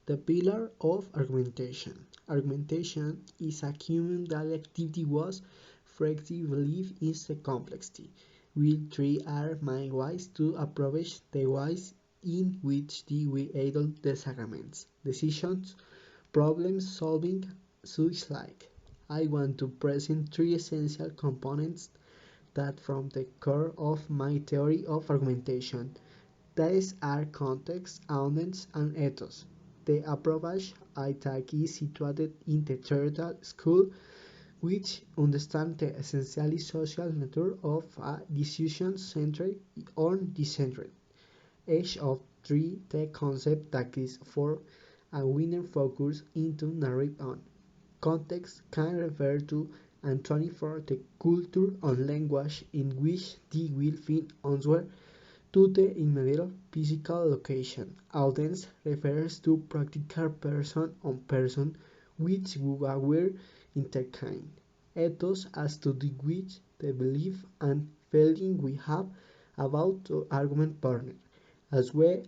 The pillar of argumentation. Argumentation is a human daily activity was frequently believed is the complexity. We three are main ways to approach the ways in which we handle disagreements, decisions, problem solving, such like. I want to present three essential components that form the core of my theory of argumentation. These are context, audience, and ethos. The approach I take is situated in the theoretical school, which understands the essentially social nature of a decision centered on decentralized. Each of three the concept that is for a winner focus into narrative on. Context can refer to and 24 the culture and language in which they will find answer to the immediate physical location. Audience refers to practical person-on-person which were intertwined. Ethos as to the which the belief and feeling we have about the argument partner, as well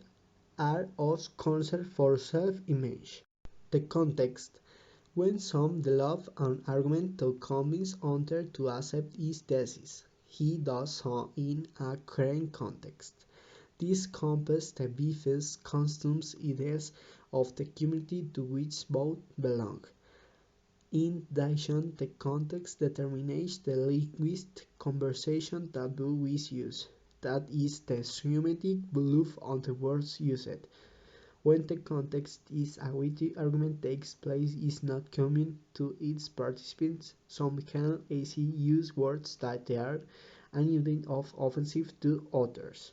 are of concern for self-image. The context. When some develop an argument to convince others to accept his thesis, he does so in a current context. This encompasses the beliefs, customs, ideas of the community to which both belong. In addition, the context determines the linguistic conversation that we use, that is, the semantic belief on the words used. When the context is a witty argument takes place is not common to its participants, some can easily use words that are unwitting or offensive to others.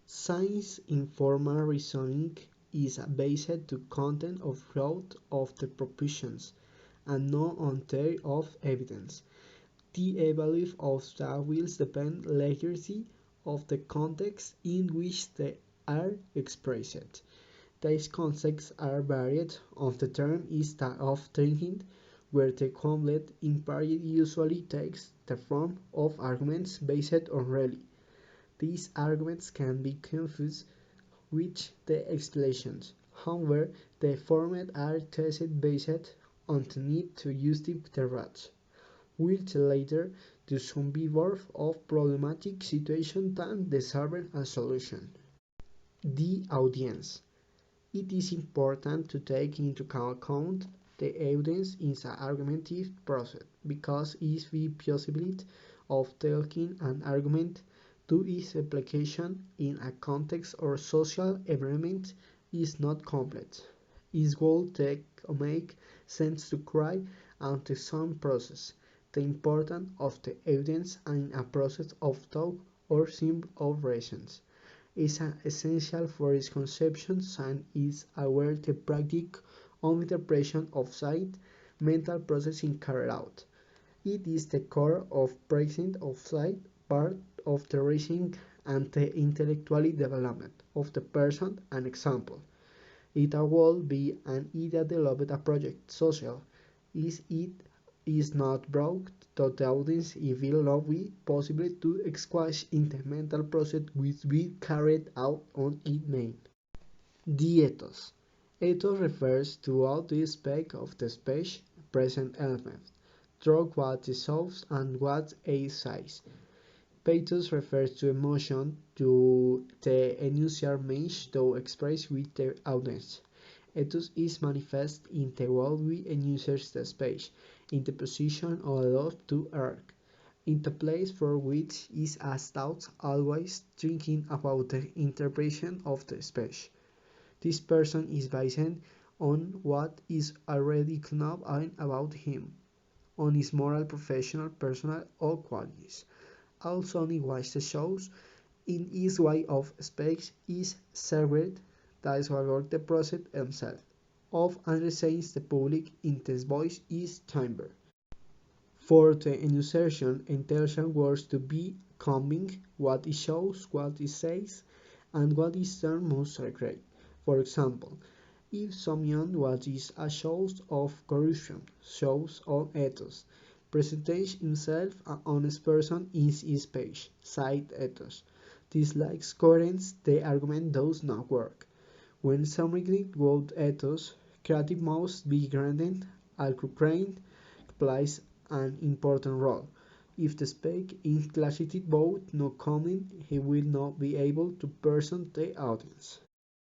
Science-informed reasoning is based on content of growth of the propositions, and not on theory of evidence. The value of the will depend largely on the context in which they are expressed. These contexts are varied. Of the term is that of thinking, where the complete inquiry usually takes the form of arguments based on reality. These arguments can be confused with the explanations. However, the format are tested based on the need to justify the rights, which later to some be more of problematic situation than deserving a solution. The audience. It is important to take into account the evidence in the argumentative process because it is the possibility of taking an argument to its application in a context or social environment is not complete. It will make sense to try and to some process the importance of the evidence in a process of thought or simple of reasons is essential for its conception and is aware the practice of interpretation of sight mental processing carried out. It is the core of present of sight, part of the reasoning and the intellectual development of the person. An example. It will be an idea developed a project social. Is it is not brought to the audience it will not be possible to squash in the mental process which we carried out on its main. The ethos. Ethos refers to all the aspects of the speech present element, through what it shows and what it says. Pathos refers to emotion, to the initial means to express with the audience. Ethos is manifest in the way we use the space, in the position of love to earth, in the place for which is as thoughts always thinking about the interpretation of the space. This person is based on what is already known about him, on his moral, professional, personal, or qualities. Also in which the shows in his way of speech is served that is about the process himself of understanding the public in his voice is timbre. For the insertion, intelligent words to be coming, what it shows, what it says, and what is termed most regret. For example, if someone what is a shows of corruption, shows of ethos, presents himself an honest person in his speech, cite ethos. Dislikes coherence, the argument does not work. When summarizing growth ethos, creative must be granted, Ukraine plays an important role. If the speaker is classified both no comment, he will not be able to persuade the audience.